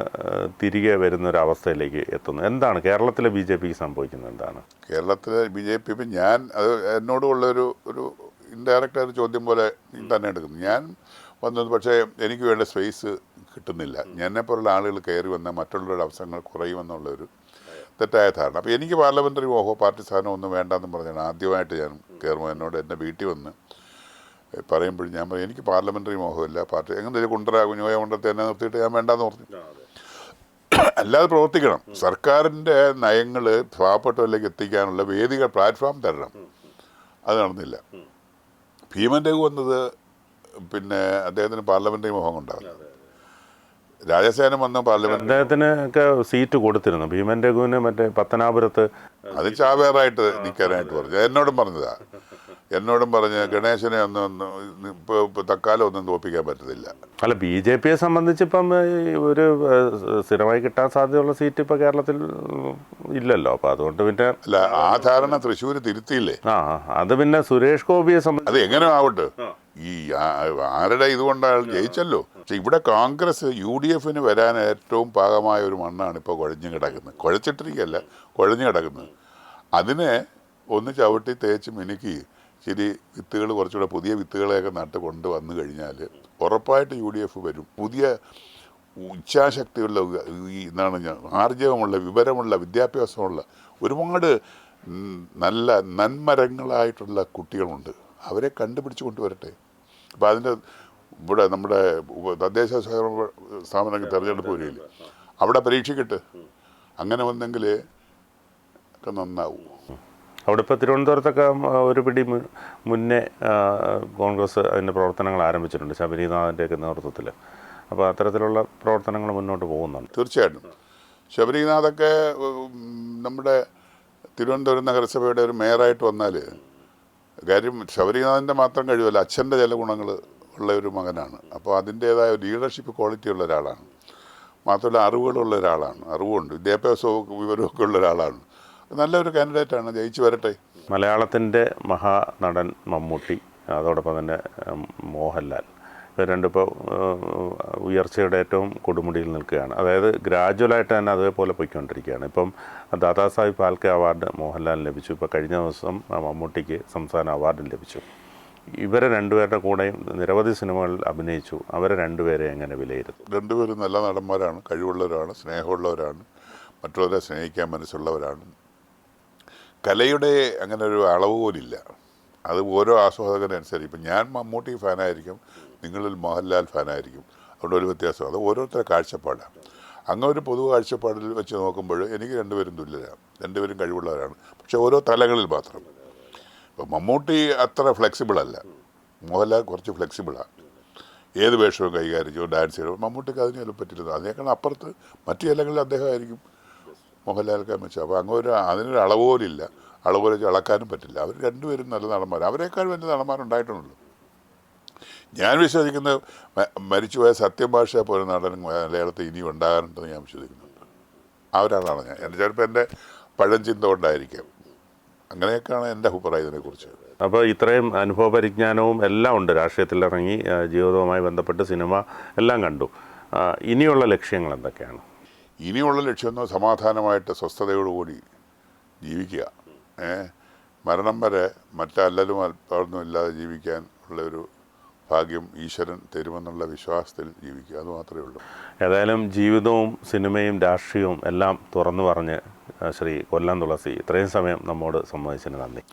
തിരികെ വരുന്നൊരവസ്ഥയിലേക്ക് എത്തുന്നു. എന്താണ് കേരളത്തിലെ BJPക്ക് സംഭവിക്കുന്നത്? എന്താണ് കേരളത്തിലെ BJP? ഇപ്പം ഞാൻ അത് എന്നോടുള്ളൊരു ഇൻഡയറക്റ്റ് ഒരു ചോദ്യം പോലെ തന്നെ എടുക്കുന്നു. ഞാൻ വന്നത്, പക്ഷേ എനിക്ക് വേണ്ട സ്പേസ് കിട്ടുന്നില്ല. എന്നെപ്പോലുള്ള ആളുകൾ കയറി വന്നാൽ മറ്റുള്ളവരുടെ അവസരങ്ങൾ കുറയുമെന്നുള്ളൊരു തെറ്റായ ധാരണ. അപ്പോൾ എനിക്ക് പാർലമെൻ്ററി മോഹോ പാർട്ടി സ്ഥാനം ഒന്നും വേണ്ടെന്ന് പറഞ്ഞാണ് ആദ്യമായിട്ട് ഞാൻ കയറുമ്പോൾ എൻ്റെ വീട്ടിൽ വന്ന് പറയുമ്പോഴും ഞാൻ പറയും, എനിക്ക് പാർലമെൻ്ററി മോഹമില്ല, പാർട്ടി എങ്ങനെ കുഞ്ഞോയ കൊണ്ടത്തെ എന്നെ നിർത്തിയിട്ട് ഞാൻ വേണ്ടാന്ന് പറഞ്ഞു. അല്ലാതെ പ്രവർത്തിക്കണം. സർക്കാരിൻ്റെ നയങ്ങൾ പാവപ്പെട്ടവരിലേക്ക് എത്തിക്കാനുള്ള വേദികൾ, പ്ലാറ്റ്ഫോം തരണം. അത് നടന്നില്ല. ഭീമൻ രഘു വന്നത് പിന്നെ അദ്ദേഹത്തിന് പാർലമെൻ്ററി മോഹം ഉണ്ടാകും. രാജസേനം വന്ന പാർലമെന്റ്, അദ്ദേഹത്തിന് ഒക്കെ സീറ്റ് കൊടുത്തിരുന്നു. ഭീമൻ രഘുവിന് മറ്റേ പത്തനാപുരത്ത് അത് ചാവേറായിട്ട് നിൽക്കാനായിട്ട് പറഞ്ഞു. എന്നോടും പറഞ്ഞ് ഗണേശനെ ഇപ്പോൾ തക്കാലം ഒന്നും തോൽപ്പിക്കാൻ പറ്റത്തില്ല. അല്ല, BJPയെ സംബന്ധിച്ച് ഇപ്പം ഒരു സ്ഥിരമായി കിട്ടാൻ സാധ്യതയുള്ള സീറ്റ് ഇപ്പോൾ കേരളത്തിൽ ഇല്ലല്ലോ. അപ്പോൾ അതുകൊണ്ട് പിന്നെ അല്ല, ആ ധാരണ തൃശ്ശൂർ തിരുത്തിയില്ലേ? അത് പിന്നെ സുരേഷ് ഗോപിയെ സംബന്ധിച്ച് അത് എങ്ങനെ ആവട്ടെ, ഈ ആരുടെ ഇതുകൊണ്ടാണ് ജയിച്ചല്ലോ. പക്ഷെ ഇവിടെ കോൺഗ്രസ് UDFന് വരാൻ ഏറ്റവും പാകമായ ഒരു മണ്ണാണ് ഇപ്പോൾ കുഴഞ്ഞു കിടക്കുന്നത്. കുഴച്ചിട്ടിരിക്കുകയല്ല, കുഴഞ്ഞു കിടക്കുന്നത്. അതിനെ ഒന്ന് ചവിട്ടി തേച്ച് മിനുക്കി ശരി വിത്തുകൾ കുറച്ചുകൂടെ പുതിയ വിത്തുകളെയൊക്കെ നട്ട് കൊണ്ട് വന്നു കഴിഞ്ഞാൽ ഉറപ്പായിട്ട് UDF വരും. പുതിയ ഇച്ഛാശക്തിയുള്ള എന്താണ് ആർജവമുള്ള വിവരമുള്ള വിദ്യാഭ്യാസമുള്ള ഒരുപാട് നല്ല നന്മരങ്ങളായിട്ടുള്ള കുട്ടികളുണ്ട്. അവരെ കണ്ടുപിടിച്ച് കൊണ്ടുവരട്ടെ. അപ്പോൾ അതിൻ്റെ ഇവിടെ നമ്മുടെ തദ്ദേശ സ്ഥാപനങ്ങൾ തിരഞ്ഞെടുപ്പ് വരികയില്ല, അവിടെ പരീക്ഷിക്കട്ടെ. അങ്ങനെ വന്നെങ്കിൽ ഒക്കെ നന്നാവും. അവിടെ ഇപ്പോൾ തിരുവനന്തപുരത്തൊക്കെ ഒരു പിടി മുന്നേ കോൺഗ്രസ് അതിൻ്റെ പ്രവർത്തനങ്ങൾ ആരംഭിച്ചിട്ടുണ്ട് ശബരിനാഥൻ്റെയൊക്കെ നേതൃത്വത്തിൽ. അപ്പോൾ അത്തരത്തിലുള്ള പ്രവർത്തനങ്ങൾ മുന്നോട്ട് പോകുന്നുണ്ട്. തീർച്ചയായിട്ടും ശബരിനാഥൊക്കെ നമ്മുടെ തിരുവനന്തപുരം നഗരസഭയുടെ ഒരു മേയറായിട്ട് വന്നാൽ കാര്യം ശബരിനാഥൻ്റെ മാത്രം കഴിവല്ല, അച്ഛൻ്റെ ചില ഗുണങ്ങൾ ഉള്ള ഒരു മകനാണ്. അപ്പോൾ അതിൻ്റേതായ ലീഡർഷിപ്പ് ക്വാളിറ്റി ഉള്ള ഒരാളാണ്. മാത്രമല്ല അറിവുകളുള്ള ഒരാളാണ്, അറിവുണ്ട്, വിദ്യാഭ്യാസവും വിവരമൊക്കെ ഉള്ള ഒരാളാണ്. നല്ലൊരു കാൻഡിഡേറ്റാണ്, ജയിച്ചു വരട്ടെ. മലയാളത്തിൻ്റെ മഹാനടൻ മമ്മൂട്ടി, അതോടൊപ്പം തന്നെ മോഹൻലാൽ, ഇവർ രണ്ടിപ്പോൾ ഉയർച്ചയുടെ ഏറ്റവും കൊടുമുടിയിൽ നിൽക്കുകയാണ്. അതായത് ഗ്രാജുവലായിട്ട് തന്നെ അതേപോലെ പോയിക്കൊണ്ടിരിക്കുകയാണ്. ഇപ്പം ദാദാസാഹിബ് ഫാൽക്കെ അവാർഡ് മോഹൻലാലിന് ലഭിച്ചു. ഇപ്പോൾ കഴിഞ്ഞ ദിവസം മമ്മൂട്ടിക്ക് സംസ്ഥാന അവാർഡും ലഭിച്ചു. ഇവരെ രണ്ടുപേരുടെ കൂടെയും നിരവധി സിനിമകളിൽ അഭിനയിച്ചു. അവരെ രണ്ടുപേരെ എങ്ങനെ വിലയിരുത്തും? രണ്ടുപേരും നല്ല നടന്മാരാണ്, കഴിവുള്ളവരാണ്, സ്നേഹമുള്ളവരാണ്, മറ്റുള്ളവരെ സ്നേഹിക്കാൻ മനസ്സുള്ളവരാണ്. കലയുടെ അങ്ങനെ ഒരു അളവ് പോലില്ല, അത് ഓരോ ആസ്വാദകനനുസരിച്ച്. ഇപ്പം ഞാൻ മമ്മൂട്ടി ഫാനായിരിക്കും, നിങ്ങളിൽ മോഹൻലാൽ ഫാനായിരിക്കും, അവിടെ ഒരു വ്യത്യാസം. അത് ഓരോരുത്തരുടെ കാഴ്ചപ്പാടാണ്. അങ്ങനെ ഒരു പൊതു കാഴ്ചപ്പാടിൽ വെച്ച് നോക്കുമ്പോൾ എനിക്ക് രണ്ടുപേരും തുല്യരാണ്, രണ്ടുപേരും കഴിവുള്ളവരാണ്. പക്ഷേ ഓരോ തലങ്ങളിൽ മാത്രം. ഇപ്പോൾ മമ്മൂട്ടി അത്ര ഫ്ലെക്സിബിളല്ല, മോഹൻലാൽ കുറച്ച് ഫ്ലെക്സിബിളാണ്. ഏത് വേഷവും കൈകാര്യം ചെയ്യും, ഡാൻസ് ചെയ്യും. മമ്മൂട്ടിക്ക് അതിനെല്ലാം പറ്റില്ല. അതിനേക്കാൾ അപ്പുറത്ത് മറ്റു ചിലങ്ങളിൽ അദ്ദേഹമായിരിക്കും മോഹൻലാൽക്കാൻ വെച്ചാൽ. അപ്പോൾ അങ്ങനെ അതിനൊരു അളവ് പോലില്ല, അളവ് പോലെ വെച്ച് അളക്കാനും പറ്റില്ല. അവർ രണ്ടുപേരും നല്ല നടന്മാർ, അവരെക്കാൾ വലിയ നടന്മാരുണ്ടായിട്ടുണ്ടല്ലോ. ഞാൻ വിശ്വസിക്കുന്നത് മരിച്ചുപോയ സത്യം ഭാഷ പോലെ നടൻ മലയാളത്തിൽ ഇനിയും ഉണ്ടാകാറുണ്ടെന്ന് ഞാൻ വിശ്വസിക്കുന്നുണ്ട്. ആ ഒരാളാണ് ഞാൻ. എൻ്റെ ചിലപ്പോൾ എൻ്റെ പഴഞ്ചിന്ത കൊണ്ടായിരിക്കാം. അങ്ങനെയൊക്കെയാണ് എൻ്റെ അഭിപ്രായം ഇതിനെക്കുറിച്ച്. അപ്പോൾ ഇത്രയും അനുഭവ പരിജ്ഞാനവും എല്ലാം ഉണ്ട്. രാഷ്ട്രീയത്തിലിറങ്ങി ജീവിതവുമായി ബന്ധപ്പെട്ട് സിനിമ എല്ലാം കണ്ടു. ഇനിയുള്ള ലക്ഷ്യങ്ങൾ എന്തൊക്കെയാണ്? ഇനിയുള്ള ലക്ഷ്യം സമാധാനമായിട്ട് സ്വസ്ഥതയോടുകൂടി ജീവിക്കുക. മരണം വരെ മറ്റല്ലലും അല്പമൊന്നും ഇല്ലാതെ ജീവിക്കാൻ ഉള്ളൊരു ഭാഗ്യം ഈശ്വരൻ തരുമെന്നുള്ള വിശ്വാസത്തിൽ ജീവിക്കുക, അത് മാത്രമേ ഉള്ളൂ. ഏതായാലും ജീവിതവും സിനിമയും രാഷ്ട്രീയവും എല്ലാം തുറന്നു പറഞ്ഞ് ശ്രീ കൊല്ലം തുളസി ഇത്രയും സമയം നമ്മോട് സംബന്ധിച്ചതിന് നന്ദി.